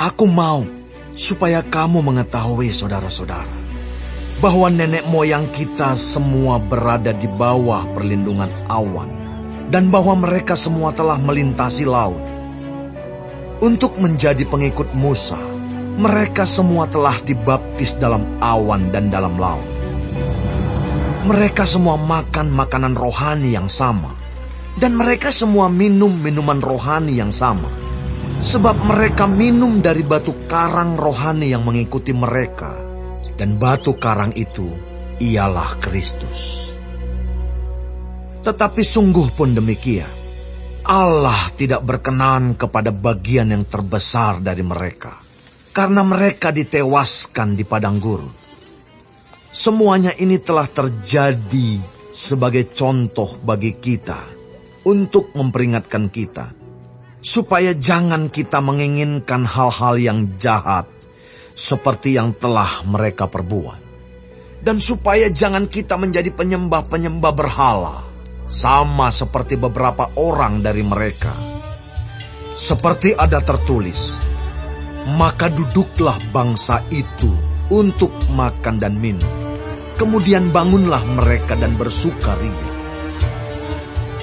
Aku mau supaya kamu mengetahui, saudara-saudara, bahwa nenek moyang kita semua berada di bawah perlindungan awan, dan bahwa mereka semua telah melintasi laut. Untuk menjadi pengikut Musa, mereka semua telah dibaptis dalam awan dan dalam laut. Mereka semua makan makanan rohani yang sama, dan mereka semua minum minuman rohani yang sama, sebab mereka minum dari batu karang rohani yang mengikuti mereka, dan batu karang itu ialah Kristus. Tetapi sungguh pun demikian, Allah tidak berkenan kepada bagian yang terbesar dari mereka, karena mereka ditewaskan di padang gurun. Semuanya ini telah terjadi sebagai contoh bagi kita, untuk memperingatkan kita, supaya jangan kita menginginkan hal-hal yang jahat, seperti yang telah mereka perbuat. Dan supaya jangan kita menjadi penyembah-penyembah berhala, sama seperti beberapa orang dari mereka. Seperti ada tertulis, maka duduklah bangsa itu untuk makan dan minum. Kemudian bangunlah mereka dan bersukaria.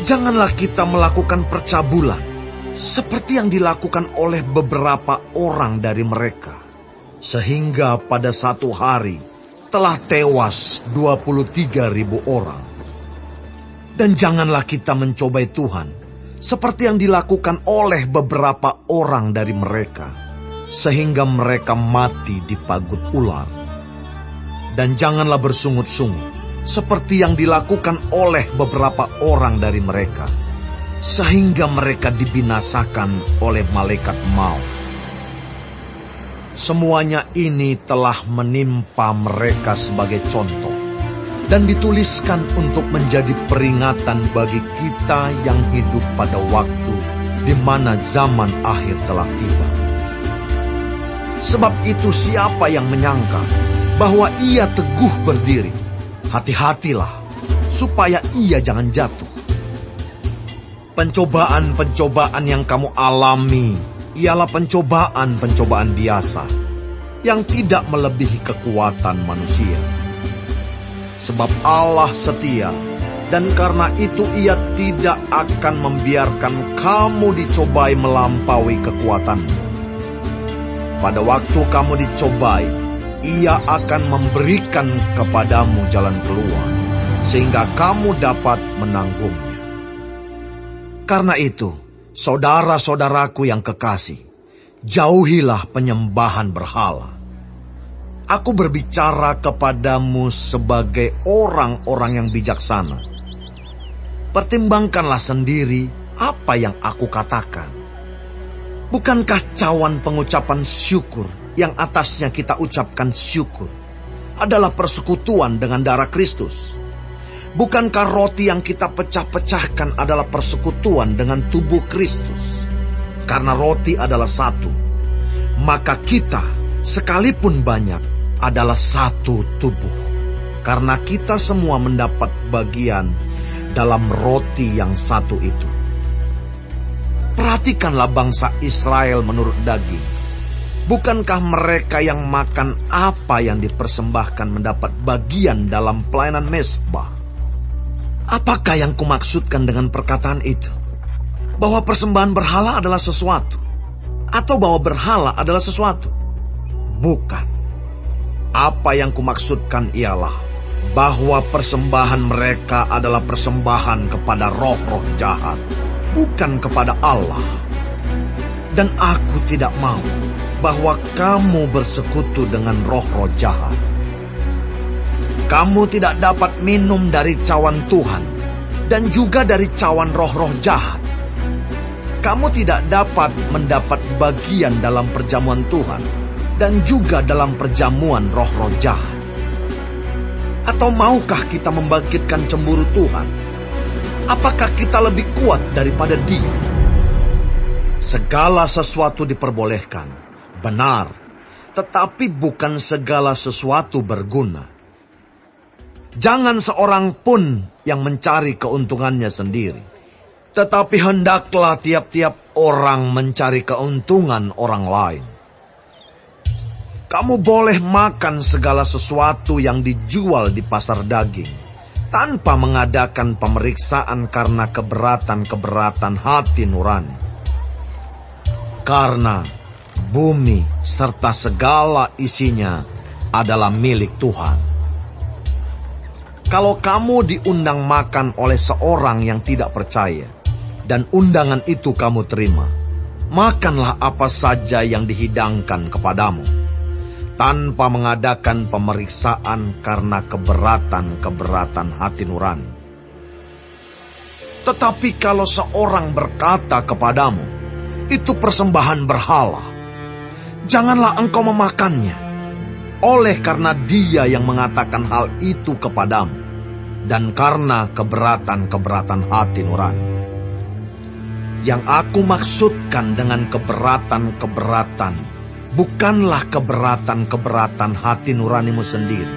Janganlah kita melakukan percabulan, seperti yang dilakukan oleh beberapa orang dari mereka, sehingga pada satu hari telah tewas 23.000 orang. Dan janganlah kita mencobai Tuhan, seperti yang dilakukan oleh beberapa orang dari mereka, sehingga mereka mati dipagut ular. Dan janganlah bersungut-sungut, seperti yang dilakukan oleh beberapa orang dari mereka, sehingga mereka dibinasakan oleh malaikat maut. Semuanya ini telah menimpa mereka sebagai contoh, dan dituliskan untuk menjadi peringatan bagi kita yang hidup pada waktu di mana zaman akhir telah tiba. Sebab itu siapa yang menyangka bahwa ia teguh berdiri, hati-hatilah supaya ia jangan jatuh. Pencobaan-pencobaan yang kamu alami ialah pencobaan-pencobaan biasa, yang tidak melebihi kekuatan manusia. Sebab Allah setia, dan karena itu Ia tidak akan membiarkan kamu dicobai melampaui kekuatanmu. Pada waktu kamu dicobai, Ia akan memberikan kepadamu jalan keluar, sehingga kamu dapat menanggungnya. Karena itu, saudara-saudaraku yang kekasih, jauhilah penyembahan berhala. Aku berbicara kepadamu sebagai orang-orang yang bijaksana. Pertimbangkanlah sendiri apa yang aku katakan. Bukankah cawan pengucapan syukur yang atasnya kita ucapkan syukur adalah persekutuan dengan darah Kristus? Bukankah roti yang kita pecah-pecahkan adalah persekutuan dengan tubuh Kristus? Karena roti adalah satu, maka kita, sekalipun banyak, adalah satu tubuh. Karena kita semua mendapat bagian dalam roti yang satu itu. Perhatikanlah bangsa Israel menurut daging. Bukankah mereka yang makan apa yang dipersembahkan mendapat bagian dalam pelayanan mezbah? Apakah yang kumaksudkan dengan perkataan itu? Bahwa persembahan berhala adalah sesuatu? Atau bahwa berhala adalah sesuatu? Bukan. Apa yang kumaksudkan ialah bahwa persembahan mereka adalah persembahan kepada roh-roh jahat, bukan kepada Allah. Dan aku tidak mau bahwa kamu bersekutu dengan roh-roh jahat. Kamu tidak dapat minum dari cawan Tuhan, dan juga dari cawan roh-roh jahat. Kamu tidak dapat mendapat bagian dalam perjamuan Tuhan, dan juga dalam perjamuan roh-roh jahat. Atau maukah kita membangkitkan cemburu Tuhan? Apakah kita lebih kuat daripada Dia? Segala sesuatu diperbolehkan, benar, tetapi bukan segala sesuatu berguna. Jangan seorang pun yang mencari keuntungannya sendiri, tetapi hendaklah tiap-tiap orang mencari keuntungan orang lain. Kamu boleh makan segala sesuatu yang dijual di pasar daging, tanpa mengadakan pemeriksaan karena keberatan-keberatan hati nurani. Karena bumi serta segala isinya adalah milik Tuhan. Kalau kamu diundang makan oleh seorang yang tidak percaya, dan undangan itu kamu terima, makanlah apa saja yang dihidangkan kepadamu, tanpa mengadakan pemeriksaan karena keberatan-keberatan hati nurani. Tetapi kalau seorang berkata kepadamu, itu persembahan berhala, janganlah engkau memakannya, oleh karena dia yang mengatakan hal itu kepadamu, dan karena keberatan-keberatan hati nurani. Yang aku maksudkan dengan keberatan-keberatan bukanlah keberatan-keberatan hati nuranimu sendiri,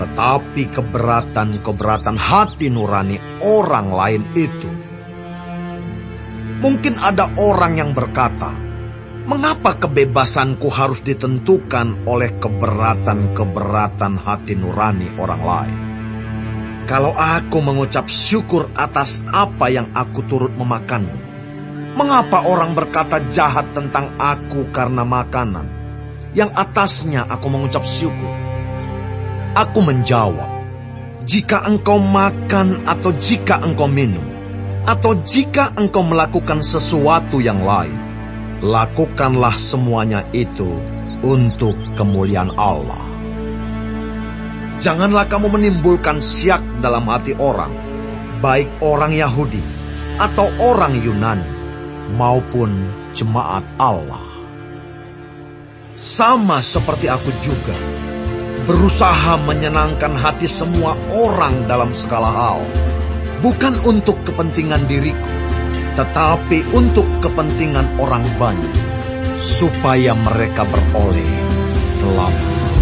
tetapi keberatan-keberatan hati nurani orang lain itu. Mungkin ada orang yang berkata, mengapa kebebasanku harus ditentukan oleh keberatan-keberatan hati nurani orang lain? Kalau aku mengucap syukur atas apa yang aku turut memakannya, mengapa orang berkata jahat tentang aku karena makanan yang atasnya aku mengucap syukur? Aku menjawab, jika engkau makan atau jika engkau minum, atau jika engkau melakukan sesuatu yang lain, lakukanlah semuanya itu untuk kemuliaan Allah. Janganlah kamu menimbulkan syak dalam hati orang, baik orang Yahudi atau orang Yunani, maupun jemaat Allah. Sama seperti aku juga, berusaha menyenangkan hati semua orang dalam segala hal, bukan untuk kepentingan diriku, tetapi untuk kepentingan orang banyak, supaya mereka beroleh selamat.